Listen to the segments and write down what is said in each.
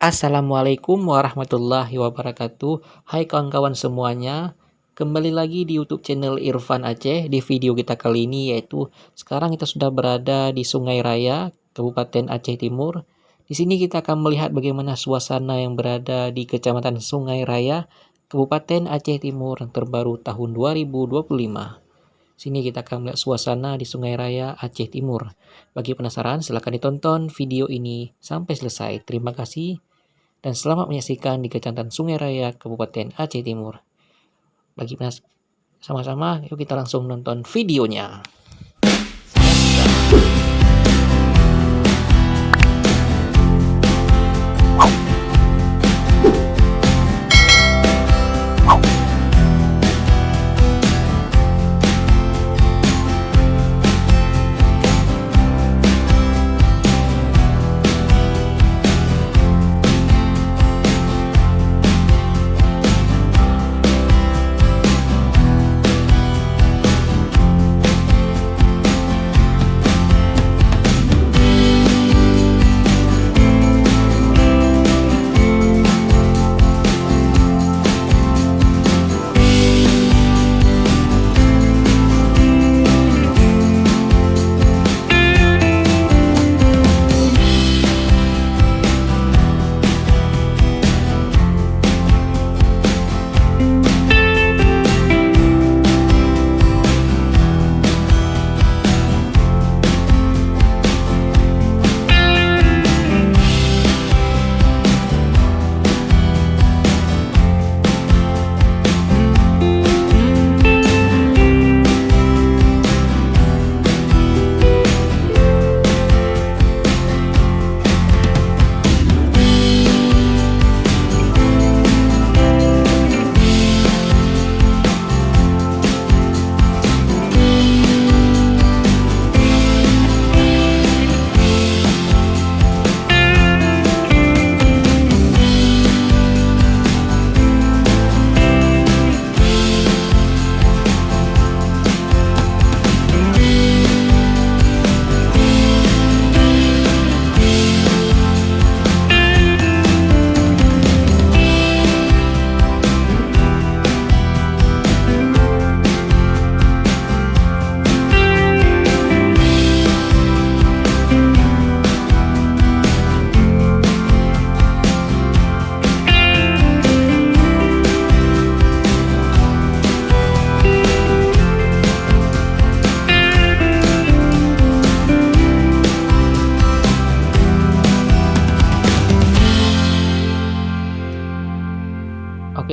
Assalamualaikum warahmatullahi wabarakatuh. Hai kawan-kawan semuanya, kembali lagi di YouTube channel Irfan Aceh. Di video kita kali ini yaitu sekarang kita sudah berada di Sungai Raya, Kabupaten Aceh Timur. Di sini kita akan melihat bagaimana suasana yang berada di Kecamatan Sungai Raya, Kabupaten Aceh Timur yang terbaru tahun 2025. Sini kita akan melihat suasana di Sungai Raya Aceh Timur. Bagi penasaran, silahkan ditonton video ini sampai selesai. Terima kasih dan selamat menyaksikan di Kecamatan Sungai Raya, Kabupaten Aceh Timur. Bagi sama-sama, yuk kita langsung nonton videonya.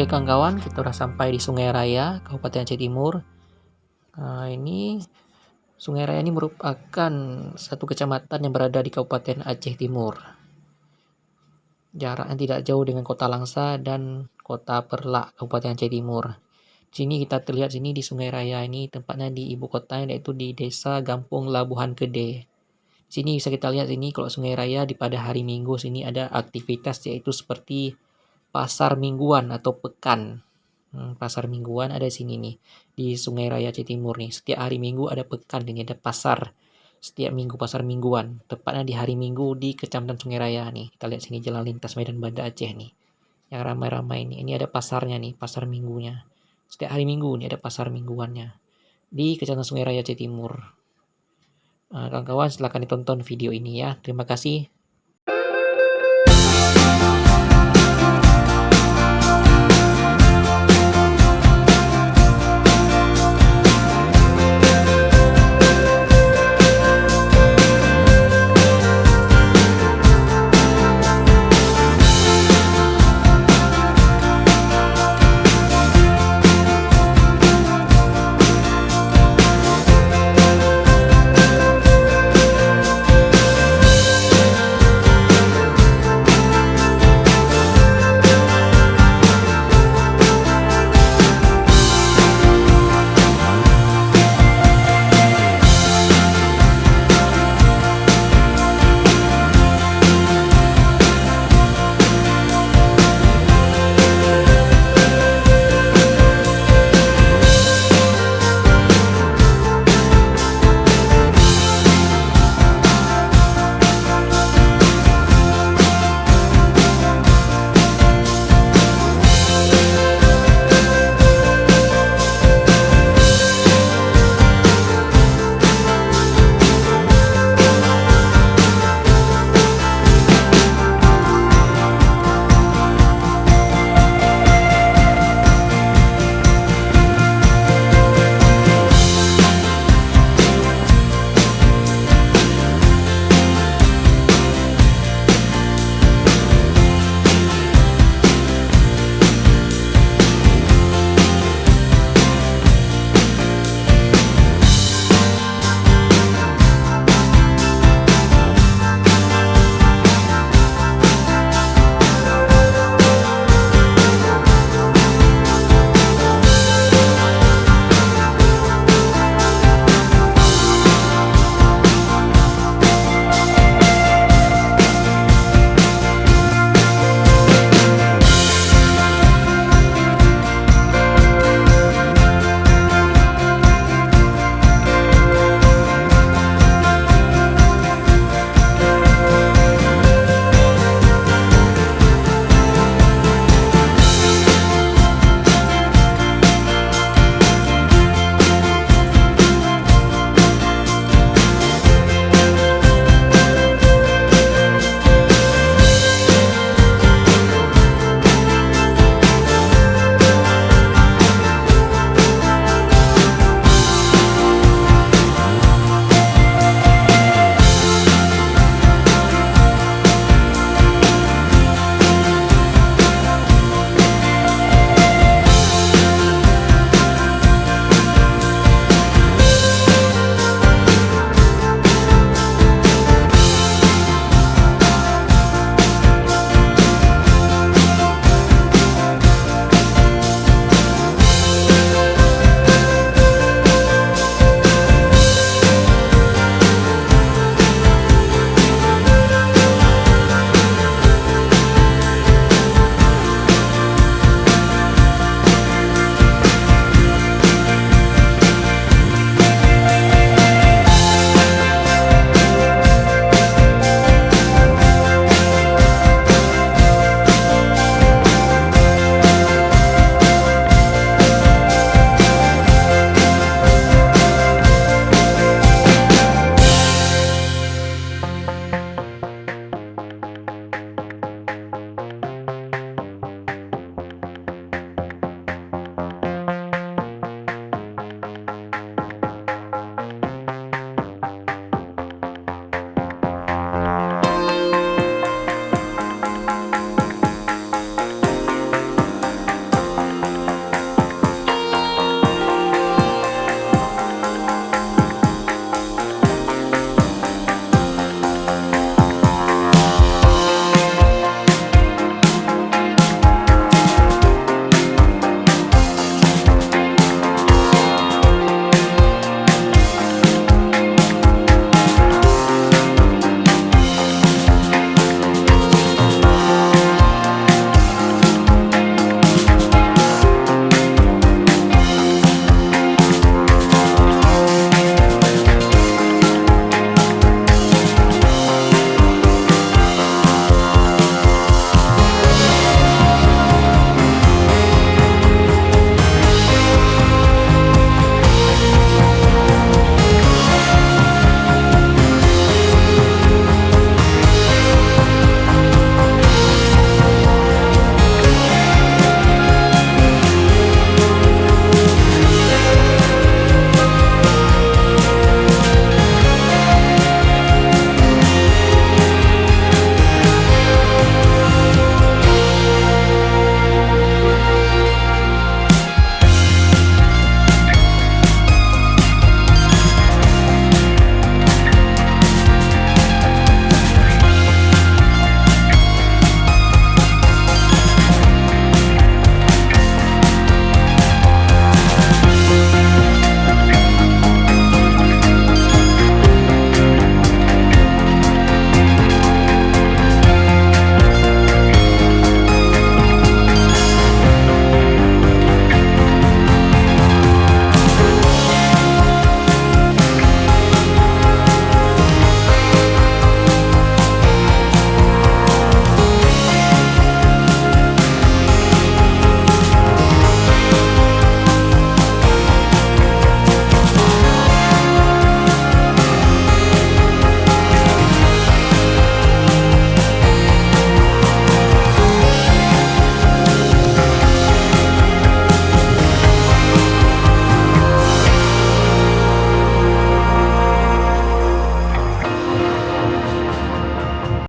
Oke kawan-kawan, kita udah sampai di Sungai Raya, Kabupaten Aceh Timur. Ini Sungai Raya ini merupakan satu kecamatan yang berada di Kabupaten Aceh Timur. Jaraknya tidak jauh dengan Kota Langsa dan Kota Perlak, Kabupaten Aceh Timur. Sini kita terlihat sini di Sungai Raya ini tempatnya di ibu kota yaitu di Desa Gampung Labuhan Gede. Sini bisa kita lihat sini kalau Sungai Raya pada hari Minggu sini ada aktivitas yaitu seperti pasar mingguan atau pekan. Pasar mingguan ada di sini nih di Sungai Raya Aceh Timur nih. Setiap hari Minggu ada pekan, ini ada pasar. Setiap minggu pasar mingguan. Tepatnya di hari Minggu di Kecamatan Sungai Raya nih. Kita lihat sini jalan lintas Medan Banda Aceh nih. Yang ramai-ramai nih. Ini ada pasarnya nih, pasar minggunya. Setiap hari Minggu nih ada pasar mingguannya di Kecamatan Sungai Raya Aceh Timur. Kawan-kawan silahkan ditonton video ini ya. Terima kasih.